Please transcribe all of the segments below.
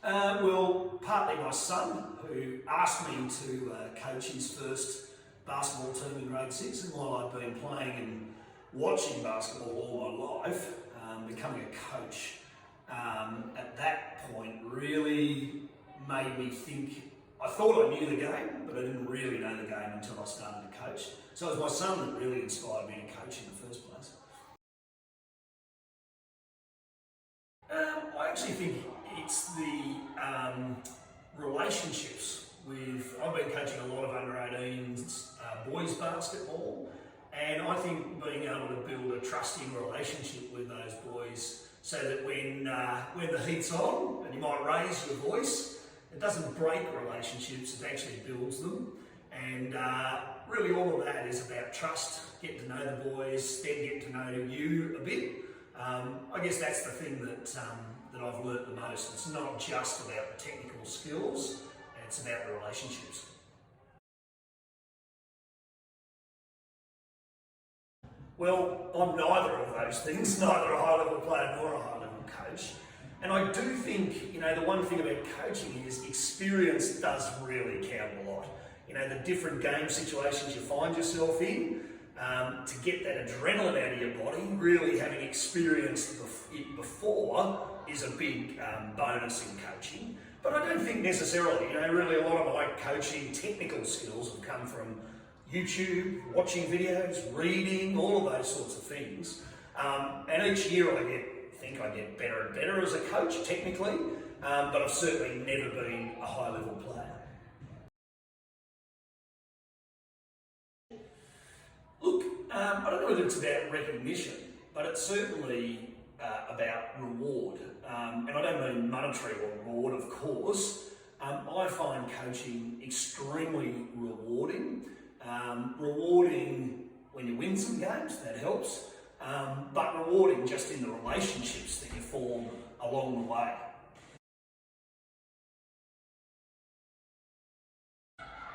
Well, partly my son, who asked me to coach his first basketball team in grade 6, and while I'd been playing and watching basketball all my life, becoming a coach at that point really made me think. I thought I knew the game, but I didn't really know the game until I started to coach. So it was my son that really inspired me to coach in the first place. I actually think it's the relationships with. I've been coaching a lot of under-18s boys basketball, and I think being able to build a trusting relationship with those boys, so that when the heat's on and you might raise your voice, it doesn't break relationships; it actually builds them. And really, all of that is about trust. Getting to know the boys, then get to know you a bit. I guess that's the thing that I've learnt the most. It's not just about the technical skills, it's about the relationships. Well, I'm neither of those things, neither a high-level player nor a high-level coach. And I do think, the one thing about coaching is experience does really count a lot. The different game situations you find yourself in, to get that adrenaline out of your body, really having experienced it before is a big bonus in coaching. But I don't think necessarily, really a lot of my coaching technical skills have come from YouTube, watching videos, reading, all of those sorts of things. And each year I think I get better and better as a coach technically, but I've certainly never been a high-level player. Look, I don't know whether it's about recognition, but it's certainly about reward. And I don't mean monetary reward, of course. I find coaching extremely rewarding. Rewarding when you win some games, that helps. But rewarding just in the relationships that you form along the way.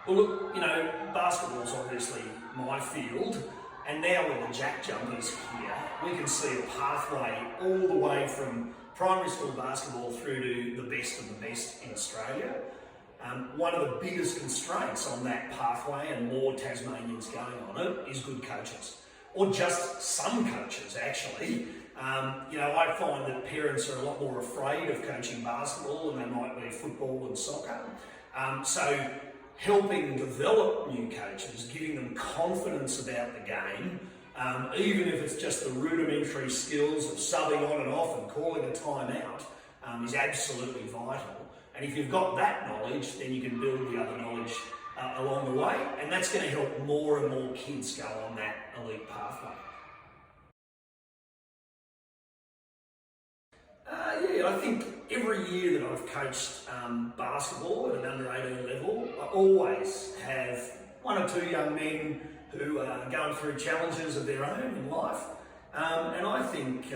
Well, look, basketball's obviously my field, and now with the jack jumpers here, we can see a pathway all the way from primary school basketball through to the best of the best in Australia. One of the biggest constraints on that pathway, and more Tasmanians going on it, is good coaches. Or just some coaches, actually. I find that parents are a lot more afraid of coaching basketball than they might be football and soccer. So helping develop new coaches, giving them confidence about the game, even if it's just the rudimentary skills of subbing on and off and calling a timeout, is absolutely vital. And if you've got that knowledge, then you can build the other knowledge along the way, and that's going to help more and more kids go on that elite pathway. I think every year that I've coached basketball at an under-18 level, I always have one or two young men who are going through challenges of their own in life. And I think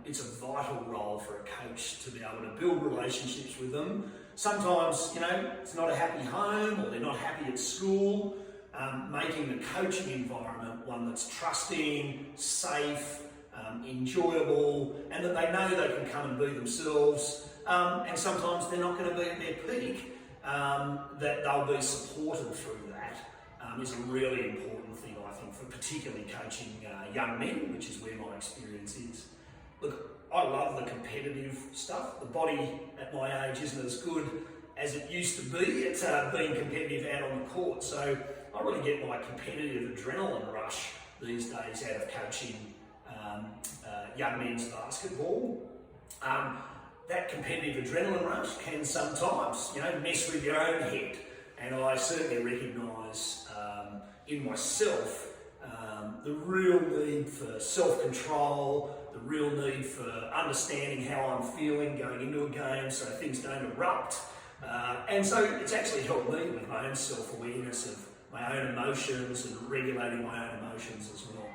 it's a vital role for a coach to be able to build relationships with them. Sometimes, it's not a happy home, or they're not happy at school. Making the coaching environment one that's trusting, safe, enjoyable, and that they know they can come and be themselves. And sometimes they're not going to be at their peak, that they'll be supported through that, is a really important thing, I think, for particularly coaching young men, which is where my experience is. Look, I love the competitive stuff. The body at my age isn't as good as it used to be at being competitive out on the court. So I really get my competitive adrenaline rush these days out of coaching young men's basketball. That competitive adrenaline rush can sometimes, mess with your own head. And I certainly recognise in myself the real need for self-control, the real need for understanding how I'm feeling going into a game so things don't erupt. And so it's actually helped me with my own self-awareness of my own emotions and regulating my own emotions as well.